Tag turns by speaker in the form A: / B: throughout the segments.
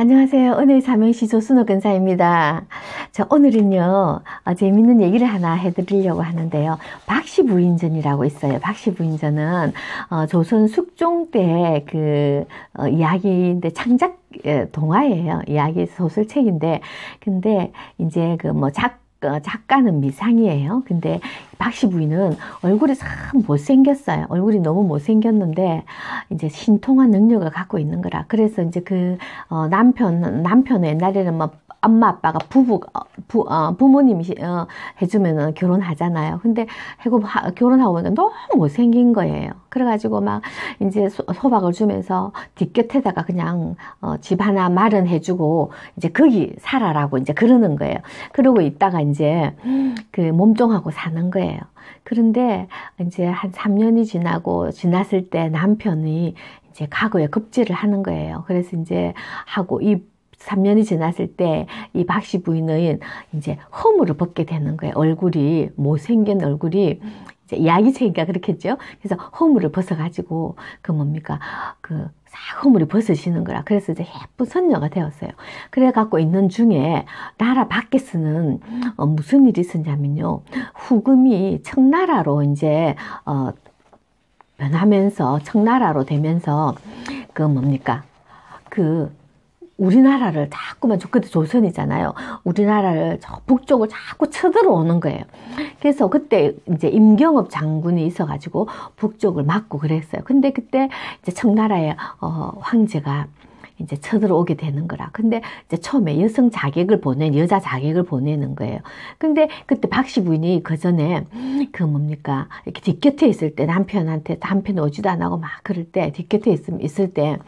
A: 안녕하세요. 은혜의 삼행시 조순호 근사입니다. 오늘은요, 재밌는 얘기를 하나 해드리려고 하는데요. 박씨부인전이라고 있어요. 박씨부인전은, 조선 숙종 때 이야기인데, 창작, 동화예요. 이야기 소설책인데, 근데, 이제 작가는 미상이에요. 근데 박씨 부인은 얼굴이 참 못생겼어요. 얼굴이 너무 못생겼는데 이제 신통한 능력을 갖고 있는 거라. 그래서 이제 남편은 옛날에는 뭐 엄마 아빠가 부모님이 해주면은 결혼하잖아요. 근데 결혼하고 보니까 너무 못생긴 거예요. 그래가지고 막 이제 소박을 주면서 뒷곁에다가 그냥 집 하나 마련해주고 이제 거기 살아라고 이제 그러는 거예요. 그러고 있다가 이제 몸종하고 사는 거예요. 그런데 이제 한 3년이 지났을 때 남편이 이제 과거에 급제를 하는 거예요. 그래서 이제 3년이 지났을 때 이 박씨 부인은 이제 허물을 벗게 되는 거예요. 못생긴 얼굴이 이제 이야기책이니까 그렇겠죠. 그래서 허물을 벗어가지고 허물이 벗어지는 거라. 그래서 이제 예쁜 선녀가 되었어요. 그래 갖고 있는 중에 나라 밖에서는 무슨 일이 있었냐면요. 후금이 청나라로 이제 변하면서 청나라로 되면서 우리나라를 자꾸만 그때 조선이잖아요. 우리나라를 북쪽을 자꾸 쳐들어오는 거예요. 그래서 그때 이제 임경업 장군이 있어가지고 북쪽을 막고 그랬어요. 근데 그때 이제 청나라의 황제가 이제 쳐들어오게 되는 거라. 근데 이제 처음에 여자 자객을 보내는 거예요. 근데 그때 박씨 부인이 그 전에 이렇게 뒷곁에 있을 때 남편한테 오지도 안 하고 막 그럴 때 뒷곁에 있을 때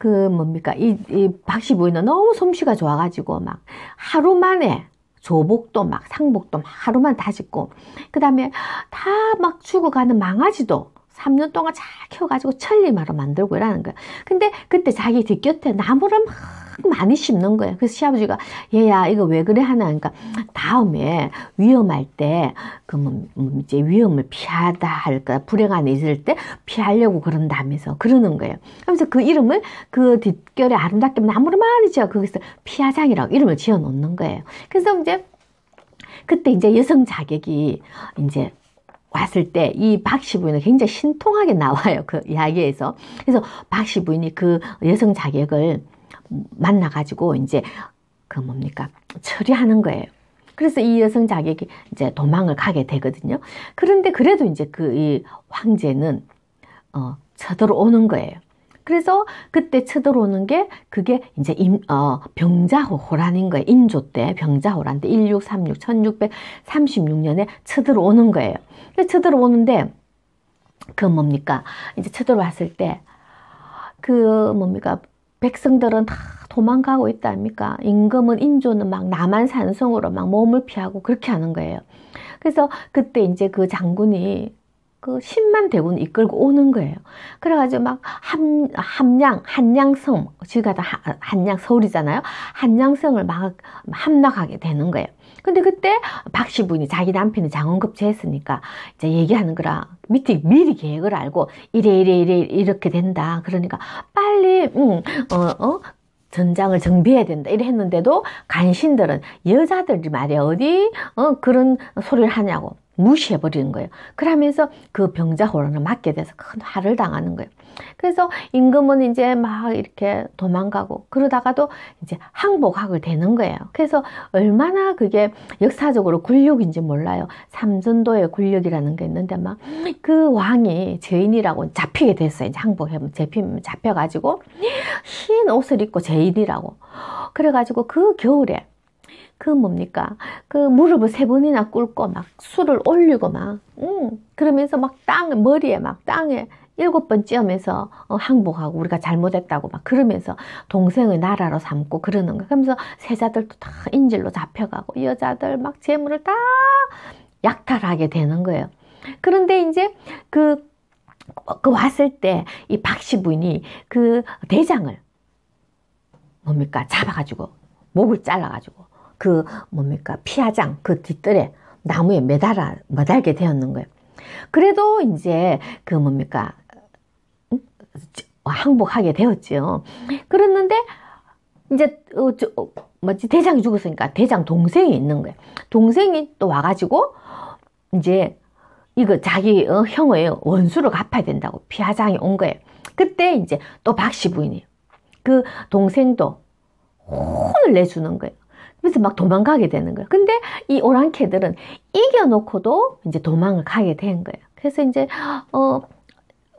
A: 이 박씨 부인은 너무 솜씨가 좋아가지고 막 하루 만에 조복도 막 상복도 막 하루만 다 짓고 그 다음에 다 막 죽어가는 망아지도 3년 동안 잘 키워가지고 천리마로 만들고 이러는 거야. 근데 그때 자기 뒷곁에 나무를 막 많이 심는 거예요. 그래서 시아버지가 얘야 이거 왜 그래 하나 그러니까 다음에 위험할 때 이제 위험을 피하다 할까 불행한 일 있을 때 피하려고 그런다면서 그러는 거예요. 그래서 그 이름을 그 뒷결에 아름답게 나무를 많이 지어 거기서 피하장이라고 이름을 지어 놓는 거예요. 그래서 이제 그때 이제 여성 자객이 이제 왔을 때 이 박씨 부인은 굉장히 신통하게 나와요. 그 이야기에서. 그래서 박씨 부인이 그 여성 자객을 만나가지고 이제 처리하는 거예요. 그래서 이 여성 자객이 이제 도망을 가게 되거든요. 그런데 그래도 이제 이 황제는 쳐들어오는 거예요. 그래서 그때 쳐들어오는 게 그게 이제 병자호란인 거예요. 인조 때 병자호란 때 1636, 1636년에 쳐들어오는 거예요. 그래서 쳐들어오는데 이제 쳐들어왔을 때 백성들은 다 도망가고 있다 아닙니까? 인조는 막 남한산성으로 막 몸을 피하고 그렇게 하는 거예요. 그래서 그때 이제 그 장군이 10만 대군 이끌고 오는 거예요. 그래가지고 막 한양성, 지금 한양 서울이잖아요. 한양성을 막 함락하게 되는 거예요. 근데 그때 박씨 부인이 자기 남편이 장원급제했으니까 이제 얘기하는 거라 미리 계획을 알고 이렇게 된다. 그러니까 빨리 전장을 정비해야 된다. 이래 했는데도 간신들은 여자들이 말이야 어디 그런 소리를 하냐고 무시해버리는 거예요. 그러면서 그 병자호란을 맞게 돼서 큰 화를 당하는 거예요. 그래서 임금은 이제 막 이렇게 도망가고 그러다가도 이제 항복하게 되는 거예요. 그래서 얼마나 그게 역사적으로 굴욕인지 몰라요. 삼전도의 굴욕이라는 게 있는데 막 그 왕이 죄인이라고 잡히게 됐어요. 이제 항복하면 잡혀가지고 흰 옷을 입고 죄인이라고. 그래가지고 그 겨울에 무릎을 3번이나 꿇고 막 술을 올리고 그러면서 막 머리에 막 땅에 7번 찧으면서 항복하고 우리가 잘못했다고 막 그러면서 동생의 나라로 삼고 그러는 거야. 그러면서 세자들도 다 인질로 잡혀가고 여자들 막 재물을 다 약탈하게 되는 거예요. 그런데 이제 왔을 때 이 박씨 부인이 그 대장을 잡아가지고 목을 잘라가지고 피하장 뒷뜰에 나무에 매달게 되었는 거예요. 그래도 이제 항복하게 되었죠. 그랬는데 이제 뭐지, 대장이 죽었으니까 대장 동생이 있는 거예요. 동생이 또 와가지고 이제 이거 자기 형의 원수를 갚아야 된다고 피하장이 온 거예요. 그때 이제 또 박씨 부인이 그 동생도 혼을 내주는 거예요. 그래서 막 도망가게 되는 거예요. 근데 이 오랑캐들은 이겨놓고도 이제 도망을 가게 된 거예요. 그래서 이제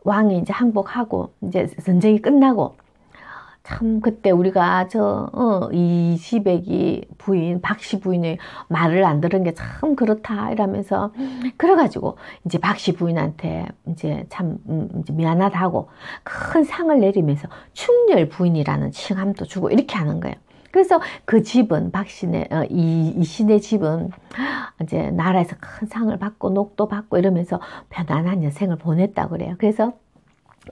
A: 왕이 이제 항복하고 이제 전쟁이 끝나고, 참 그때 우리가 이시백이 부인 박씨 부인의 말을 안 들은 게 참 그렇다 이러면서, 그래가지고 이제 박씨 부인한테 이제 참 이제 미안하다고 큰 상을 내리면서 충렬 부인이라는 칭함도 주고 이렇게 하는 거예요. 그래서 그 집은 박씨네 이신의 집은 이제 나라에서 큰 상을 받고 녹도 받고 이러면서 편안한 여생을 보냈다 그래요. 그래서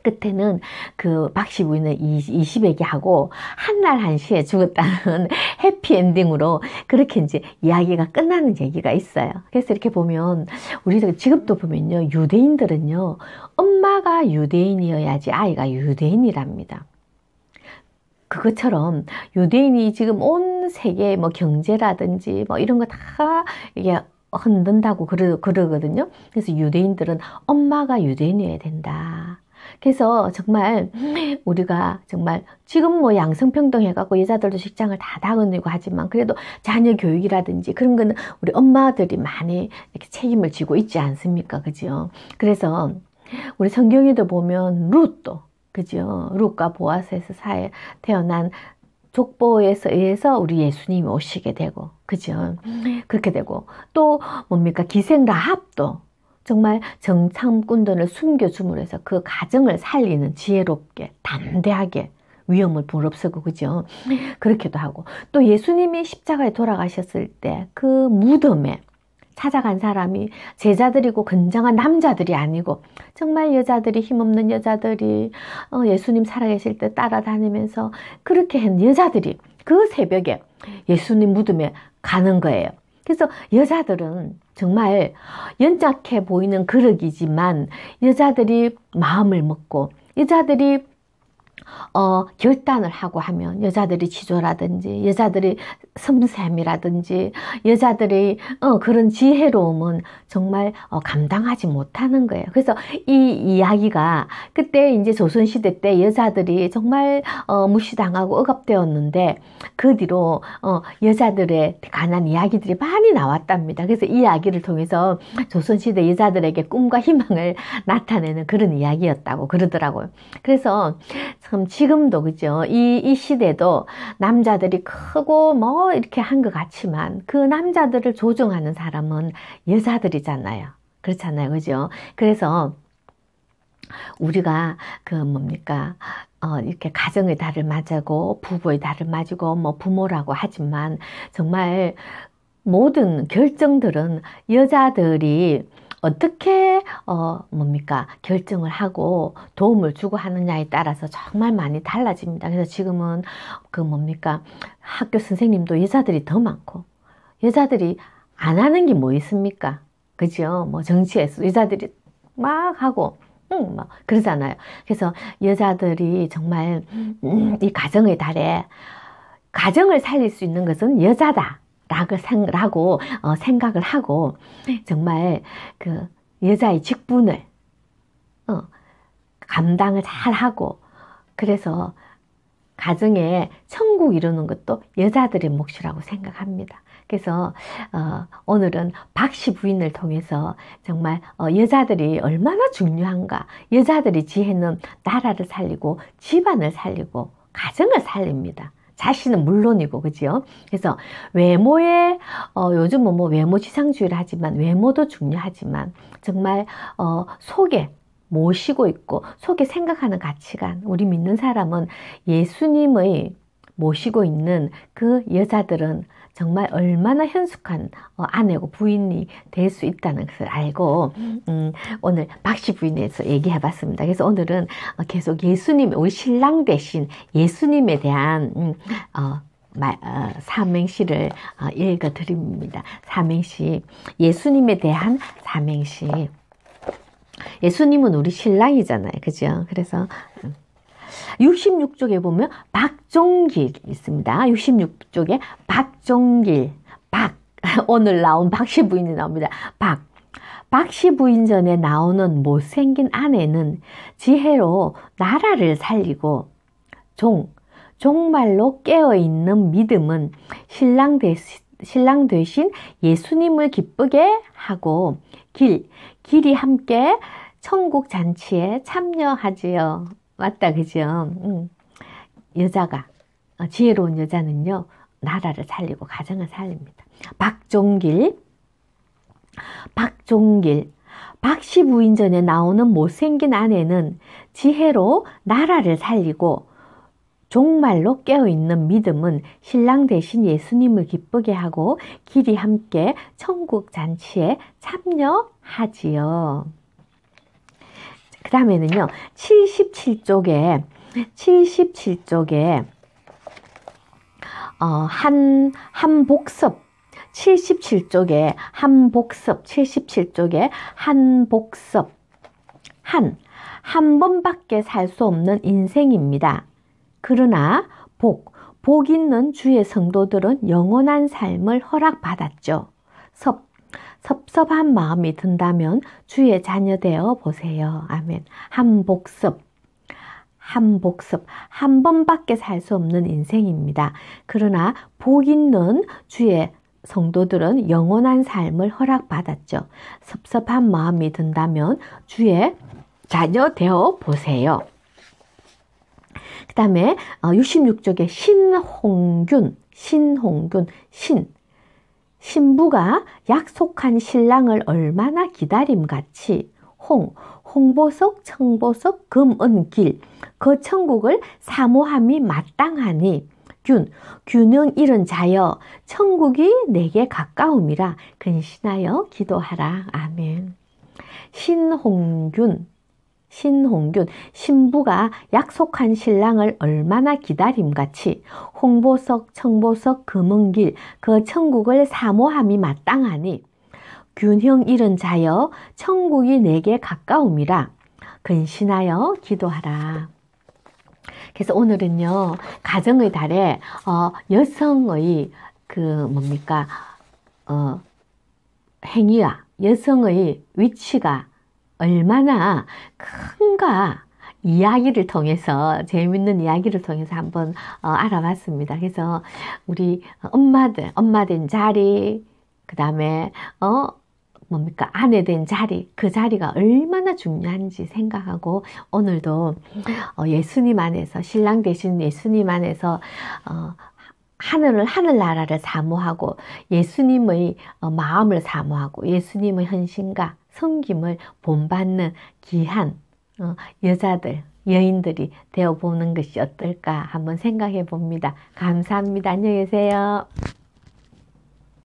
A: 끝에는 그 박씨 부인은 이시백이 하고 한날 한시에 죽었다는 해피엔딩으로 그렇게 이제 이야기가 끝나는 얘기가 있어요. 그래서 이렇게 보면 우리가 지금도 보면요, 유대인들은요, 엄마가 유대인이어야지 아이가 유대인이랍니다. 그것처럼 유대인이 지금 온 세계 뭐 경제라든지 뭐 이런 거 다 이게 흔든다고 그러거든요. 그래서 유대인들은 엄마가 유대인이어야 된다. 그래서 정말 우리가 정말 지금 뭐 양성평등 해갖고 여자들도 직장을 다 다니고 하지만 그래도 자녀 교육이라든지 그런 거는 우리 엄마들이 많이 이렇게 책임을 지고 있지 않습니까? 그죠? 그래서 우리 성경에도 보면 룻도, 그죠? 룻과 보아스에서 사이에 태어난 족보에서 의해서 우리 예수님이 오시게 되고, 그죠? 그렇게 되고, 또 뭡니까? 기생 라합도 정말 정탐꾼들을 숨겨줌으로 해서 그 가정을 살리는 지혜롭게, 담대하게 위험을 무릅쓰고, 그죠? 그렇게도 하고, 또 예수님이 십자가에 돌아가셨을 때 그 무덤에 찾아간 사람이 제자들이고 건장한 남자들이 아니고 정말 여자들이, 힘없는 여자들이 예수님 살아계실 때 따라다니면서 그렇게 한 여자들이 그 새벽에 예수님 무덤에 가는 거예요. 그래서 여자들은 정말 연약해 보이는 그릇이지만 여자들이 마음을 먹고 여자들이 결단을 하고 하면 여자들이 지조라든지 여자들이 섬셈이라든지 여자들의 그런 지혜로움은 정말 감당하지 못하는 거예요. 그래서 이 이야기가 그때 이제 조선시대 때 여자들이 정말 무시당하고 억압되었는데 그 뒤로 여자들에 관한 이야기들이 많이 나왔답니다. 그래서 이 이야기를 통해서 조선시대 여자들에게 꿈과 희망을 나타내는 그런 이야기였다고 그러더라고요. 그래서 참 지금도 그죠? 이 시대도 남자들이 크고 뭐 이렇게 한 것 같지만 그 남자들을 조종하는 사람은 여자들이잖아요. 그렇잖아요. 그죠? 그래서 우리가 그 뭡니까? 이렇게 가정의 달을 맞고 부부의 달을 맞고 뭐 부모라고 하지만 정말 모든 결정들은 여자들이 어떻게 뭡니까 결정을 하고 도움을 주고 하느냐에 따라서 정말 많이 달라집니다. 그래서 지금은 그 뭡니까 학교 선생님도 여자들이 더 많고 여자들이 안 하는 게 뭐 있습니까? 그죠? 뭐 정치에서 여자들이 막 하고 막 그러잖아요. 그래서 여자들이 정말 이 가정의 달에 가정을 살릴 수 있는 것은 여자다. 라고 생각을 하고 정말 그 여자의 직분을 감당을 잘 하고 그래서 가정에 천국 이루는 것도 여자들의 몫이라고 생각합니다. 그래서 오늘은 박씨 부인을 통해서 정말 여자들이 얼마나 중요한가, 여자들이 지혜는 나라를 살리고 집안을 살리고 가정을 살립니다. 자신은 물론이고, 그죠? 그래서 외모에, 요즘은 뭐 외모 지상주의를 하지만 외모도 중요하지만 정말, 속에 모시고 있고, 속에 생각하는 가치관, 우리 믿는 사람은 예수님의 모시고 있는 그 여자들은 정말 얼마나 현숙한 아내고 부인이 될 수 있다는 것을 알고 오늘 박씨 부인에서 얘기해 봤습니다. 그래서 오늘은 계속 예수님, 우리 신랑 대신 예수님에 대한 삼행시를 읽어 드립니다. 삼행시, 예수님에 대한 삼행시. 예수님은 우리 신랑이잖아요. 그죠? 그래서 66쪽에 보면 박종길 있습니다. 66쪽에 박종길, 오늘 나온 박씨 부인이 나옵니다. 박씨 부인 전에 나오는 못생긴 아내는 지혜로 나라를 살리고 종말로 깨어있는 믿음은 신랑 대신 예수님을 기쁘게 하고 길이 함께 천국 잔치에 참여하지요. 맞다, 그죠? 여자가, 지혜로운 여자는요, 나라를 살리고 가정을 살립니다. 박종길, 박씨 부인 전에 나오는 못생긴 아내는 지혜로 나라를 살리고 종말로 깨어있는 믿음은 신랑 대신 예수님을 기쁘게 하고 길이 함께 천국 잔치에 참여하지요. 그 다음에는요, 77쪽에 한복섭, 77쪽에 한복섭, 한 번밖에 살 수 없는 인생입니다. 그러나 복 있는 주의 성도들은 영원한 삶을 허락받았죠. 섭섭한 마음이 든다면 주의 자녀 되어 보세요. 아멘. 한복섭, 한 번밖에 살 수 없는 인생입니다. 그러나 복 있는 주의 성도들은 영원한 삶을 허락받았죠. 섭섭한 마음이 든다면 주의 자녀 되어 보세요. 그 다음에 66쪽에 신부가 약속한 신랑을 얼마나 기다림같이 홍보석, 청보석, 금은길 그 천국을 사모함이 마땅하니 균형 잃은 자여 천국이 내게 가까움이라 근신하여 기도하라. 아멘. 신부가 약속한 신랑을 얼마나 기다림같이 홍보석, 청보석, 금은길 그 천국을 사모함이 마땅하니 균형 잃은 자여 천국이 내게 가까움이라 근신하여 기도하라. 그래서 오늘은요, 가정의 달에 여성의 행위와 여성의 위치가 얼마나 큰가 이야기를 통해서, 재밌는 이야기를 통해서 한번 알아봤습니다. 그래서 우리 엄마 된 자리, 그 다음에 아내 된 자리, 그 자리가 얼마나 중요한지 생각하고 오늘도 예수님 안에서, 신랑 대신 예수님 안에서 하늘나라를 사모하고 예수님의 마음을 사모하고 예수님의 헌신과 섬김을 본받는 귀한 여인들이 되어보는 것이 어떨까 한번 생각해 봅니다. 감사합니다. 안녕히 계세요.